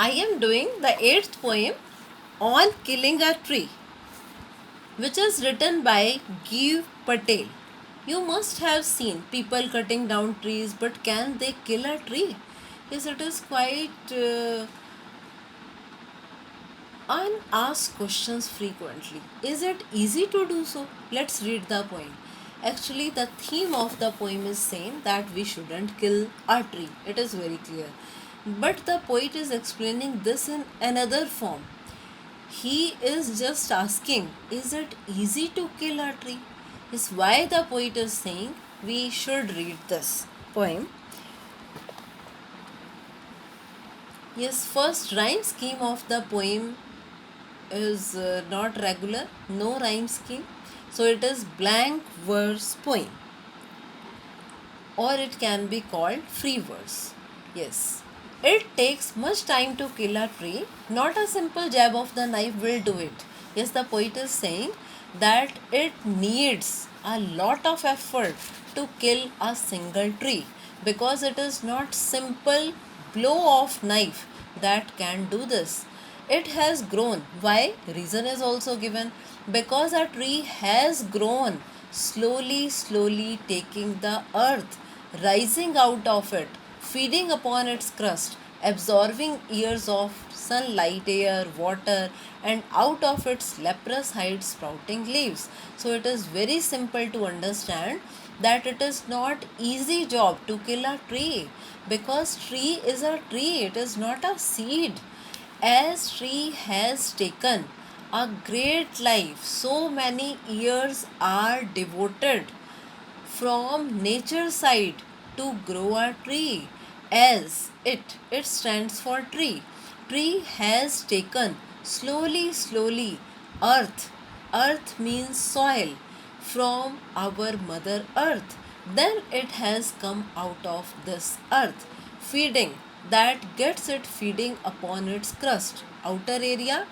I am doing the eighth poem on killing a tree, which is written by Giv Patel. You must have seen people cutting down trees, but can they kill a tree? Yes, it is quite unasked questions frequently. Is it easy to do so? Let's read the poem. Actually, the theme of the poem is saying that we shouldn't kill a tree. It is very clear. But the poet is explaining this in another form. He is just asking, is it easy to kill a tree? Is why the poet is saying we should read this poem. Yes, first rhyme scheme of the poem is not regular, no rhyme scheme. So it is blank verse poem, or it can be called free verse. Yes. It takes much time to kill a tree. Not a simple jab of the knife will do it. Yes, the poet is saying that it needs a lot of effort to kill a single tree, because it is not simple blow of knife that can do this. It has grown. Why? Reason is also given. Because a tree has grown, slowly taking the earth, rising out of it, feeding upon its crust, absorbing years of sunlight, air, water, and out of its leprous hide sprouting leaves. So it is very simple to understand that it is not easy job to kill a tree, because tree is a tree, it is not a seed. As tree has taken a great life, so many years are devoted from nature side to grow a tree. As it stands for tree has taken slowly earth means soil, from our mother earth. Then it has come out of this earth, feeding, that gets it feeding upon its crust outer area.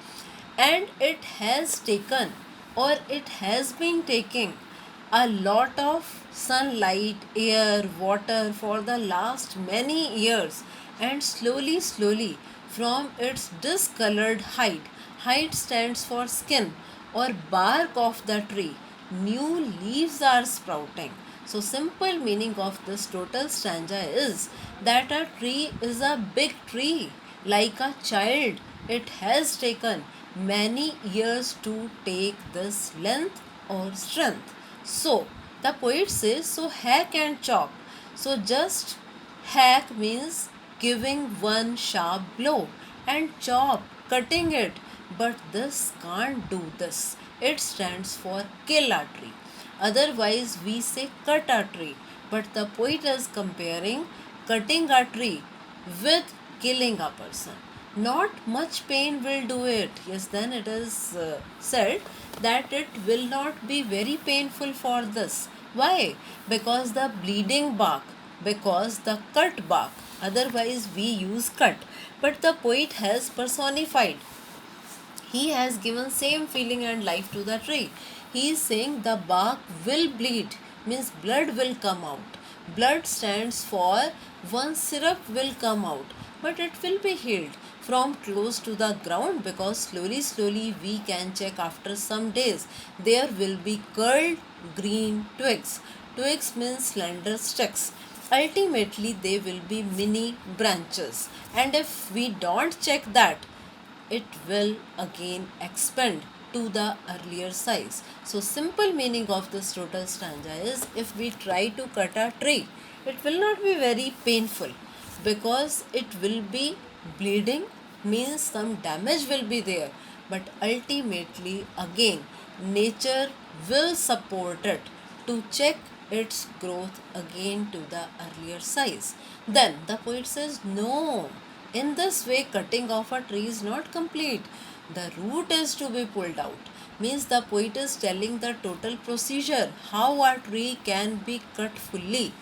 And it has taken, or it has been taking, a lot of sunlight, air, water for the last many years, and slowly from its discolored hide stands for skin or bark of the tree, new leaves are sprouting. So simple meaning of this total stanza is that a tree is a big tree, like a child. It has taken many years to take this length or strength. So the poet says, so hack and chop. So just hack means giving one sharp blow, and chop, cutting it. But this can't do this. It stands for kill a tree. Otherwise, we say cut a tree. But the poet is comparing cutting a tree with killing a person. Not much pain will do it. Yes, then it is said that it will not be very painful for this. Why? Because the bleeding bark, because the cut bark. Otherwise, we use cut. But the poet has personified, he has given same feeling and life to the tree. He is saying the bark will bleed, means blood will come out. Blood stands for one syrup will come out, but it will be healed from close to the ground, because slowly we can check after some days. There will be curled green twigs. Twigs means slender sticks. Ultimately, they will be mini branches. And if we don't check that, it will again expand to the earlier size. So simple meaning of this total stanza is, if we try to cut a tree, it will not be very painful, because it will be bleeding, means some damage will be there. But ultimately again nature will support it to check its growth again to the earlier size. Then the poet says, no, in this way, cutting off a tree is not complete. The root is to be pulled out. Means the poet is telling the total procedure, how a tree can be cut fully.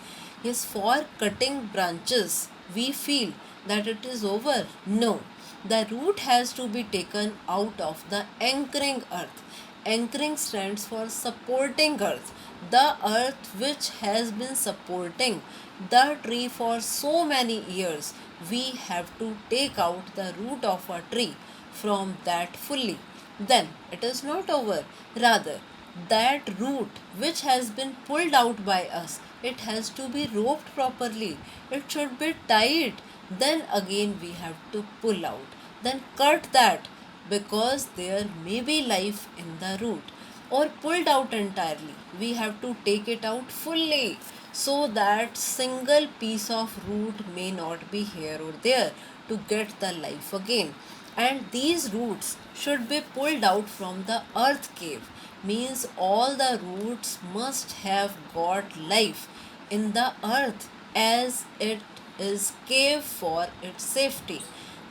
Yes, for cutting branches, we feel that it is over. No, the root has to be taken out of the anchoring earth. Anchoring stands for supporting earth. The earth which has been supporting the tree for so many years, we have to take out the root of a tree from that fully. Then it is not over. Rather, that root which has been pulled out by us, it has to be roped properly. It should be tied. Then again we have to pull out. Then cut that, because there may be life in the root, or pulled out entirely. We have to take it out fully, so that single piece of root may not be here or there to get the life again. And these roots should be pulled out from the earth cave, means all the roots must have got life in the earth, as it is cave for its safety.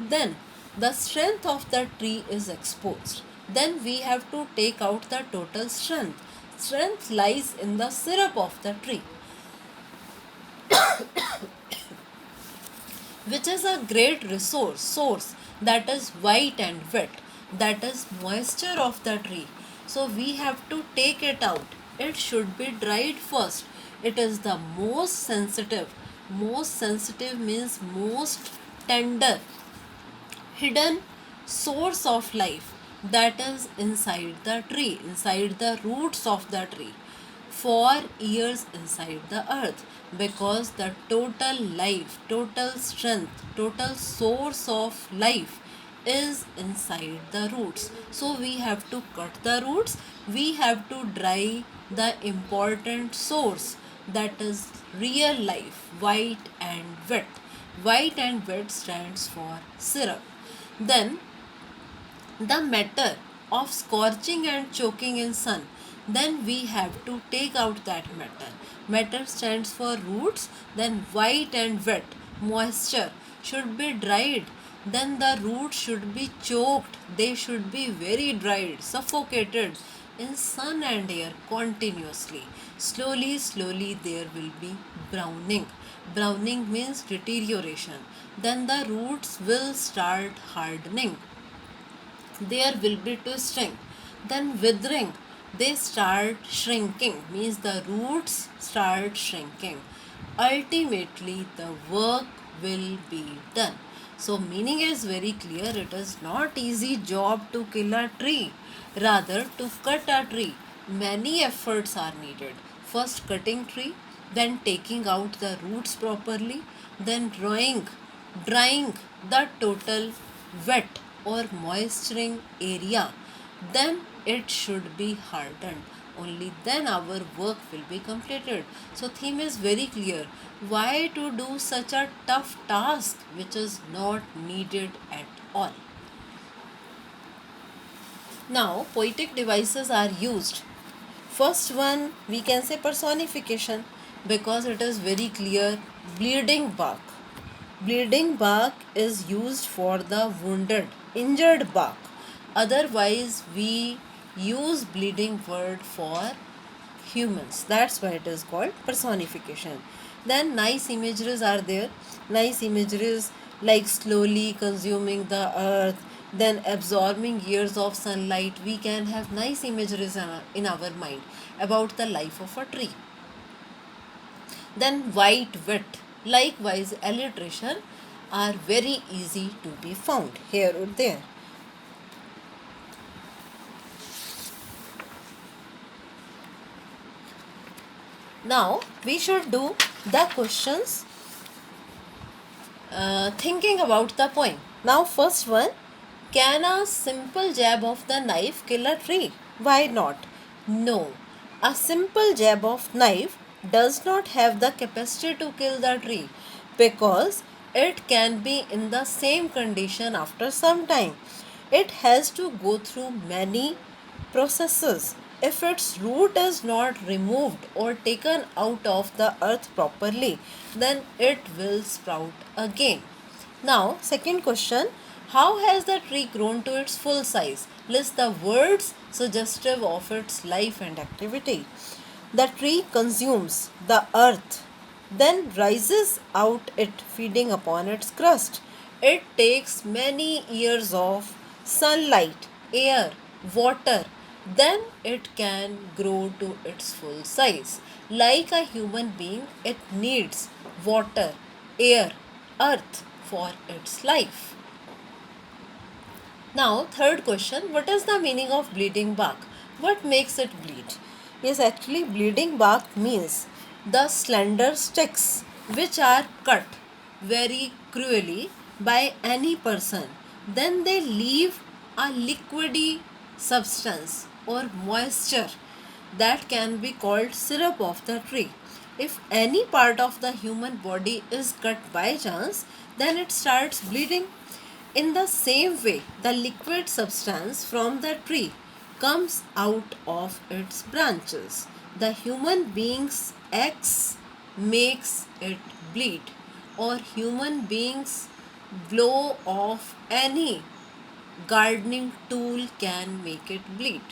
Then the strength of the tree is exposed. Then we have to take out the total strength. Strength lies in the syrup of the tree, which is a great resource source, that is white and wet, that is moisture of the tree. So we have to take it out. It should be dried first. It is the most sensitive means most tender, hidden source of life, that is inside the tree, inside the roots of the tree, for years inside the earth, because the total life, total strength, total source of life is inside the roots. So we have to cut the roots, we have to dry the important source, that is real life, white and wet. White and wet stands for syrup. Then the matter of scorching and choking in sun, then we have to take out that matter. Matter stands for roots. Then white and wet, moisture, should be dried. Then the roots should be choked, they should be very dried, suffocated in sun and air continuously. Slowly there will be browning. Browning means deterioration. Then the roots will start hardening, there will be twisting, then withering, they start shrinking, means the roots start shrinking. Ultimately the work will be done. So meaning is very clear, it is not easy job to kill a tree. Rather, to cut a tree, many efforts are needed. First cutting tree, then taking out the roots properly, then drying the total wet or moisturing area, then it should be hardened. Only then our work will be completed. So theme is very clear. Why to do such a tough task which is not needed at all? Now poetic devices are used. First one, we can say personification, because it is very clear. Bleeding bark. Bleeding bark is used for the wounded, injured bark. Otherwise, we use bleeding word for humans. That's why it is called personification. Then nice imageries are there. Nice imageries like slowly consuming the earth, then absorbing years of sunlight. We can have nice imageries in our mind about the life of a tree. Then white wet, likewise alliteration, are very easy to be found here or there. Now we should do the questions thinking about the poem. Now first one, can a simple jab of the knife kill a tree? Why not? No, a simple jab of knife does not have the capacity to kill the tree, because it can be in the same condition after some time. It has to go through many processes. If its root is not removed or taken out of the earth properly, then it will sprout again. Now, second question, how has the tree grown to its full size? List the words suggestive of its life and activity. The tree consumes the earth, then rises out it feeding upon its crust. It takes many years of sunlight, air, water, then it can grow to its full size. Like a human being, it needs water, air, earth for its life. Now, third question, what is the meaning of bleeding bark? What makes it bleed? Yes, actually, bleeding bark means the slender sticks which are cut very cruelly by any person. Then they leave a liquidy substance or moisture that can be called syrup of the tree. If any part of the human body is cut by chance, then it starts bleeding. In the same way, the liquid substance from the tree comes out of its branches. The human being's X makes it bleed, or human beings blow off any gardening tool can make it bleed.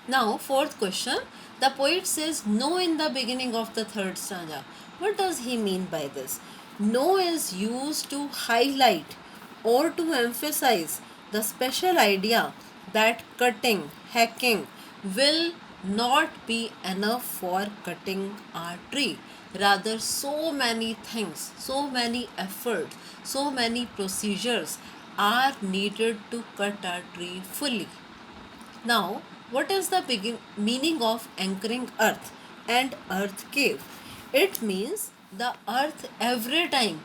Now, fourth question. The poet says no in the beginning of the third stanza. What does he mean by this? No is used to highlight or to emphasize the special idea that cutting, hacking will not be enough for cutting a tree. Rather, so many things, so many efforts, so many procedures are needed to cut a tree fully. Now, what is the meaning of anchoring earth and earth cave? It means the earth every time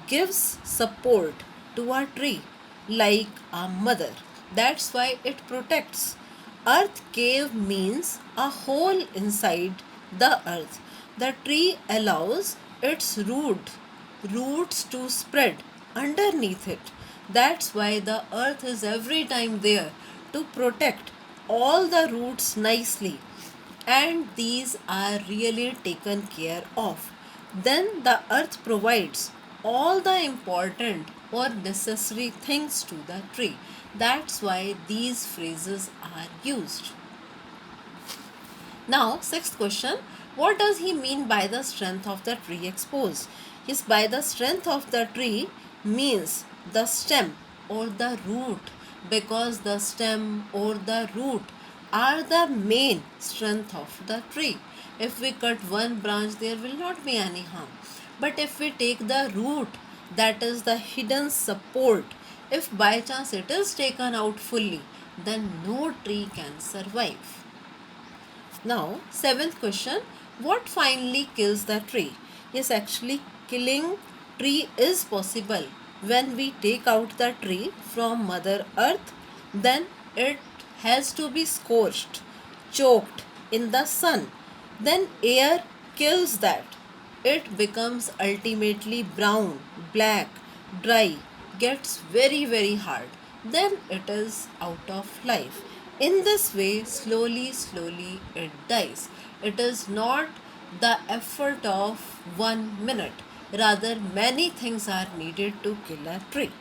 gives support to a tree like a mother. That's why it protects. Earth cave means a hole inside the earth. The tree allows its roots to spread underneath it. That's why the earth is every time there to protect all the roots nicely, and these are really taken care of. Then the earth provides all the important or necessary things to the tree. That's why these phrases are used. Now, sixth question, what does he mean by the strength of the tree exposed? Yes, by the strength of the tree means the stem or the root, because the stem or the root are the main strength of the tree. If we cut one branch, there will not be any harm. But if we take the root, that is the hidden support, if by chance it is taken out fully, then no tree can survive. Now, seventh question, what finally kills the tree? Yes, actually, killing tree is possible when we take out the tree from Mother Earth, then it has to be scorched, choked in the sun. Then air kills that. It becomes ultimately brown, black, dry, gets very hard. Then it is out of life. In this way, slowly it dies. It is not the effort of 1 minute. Rather, many things are needed to kill a tree.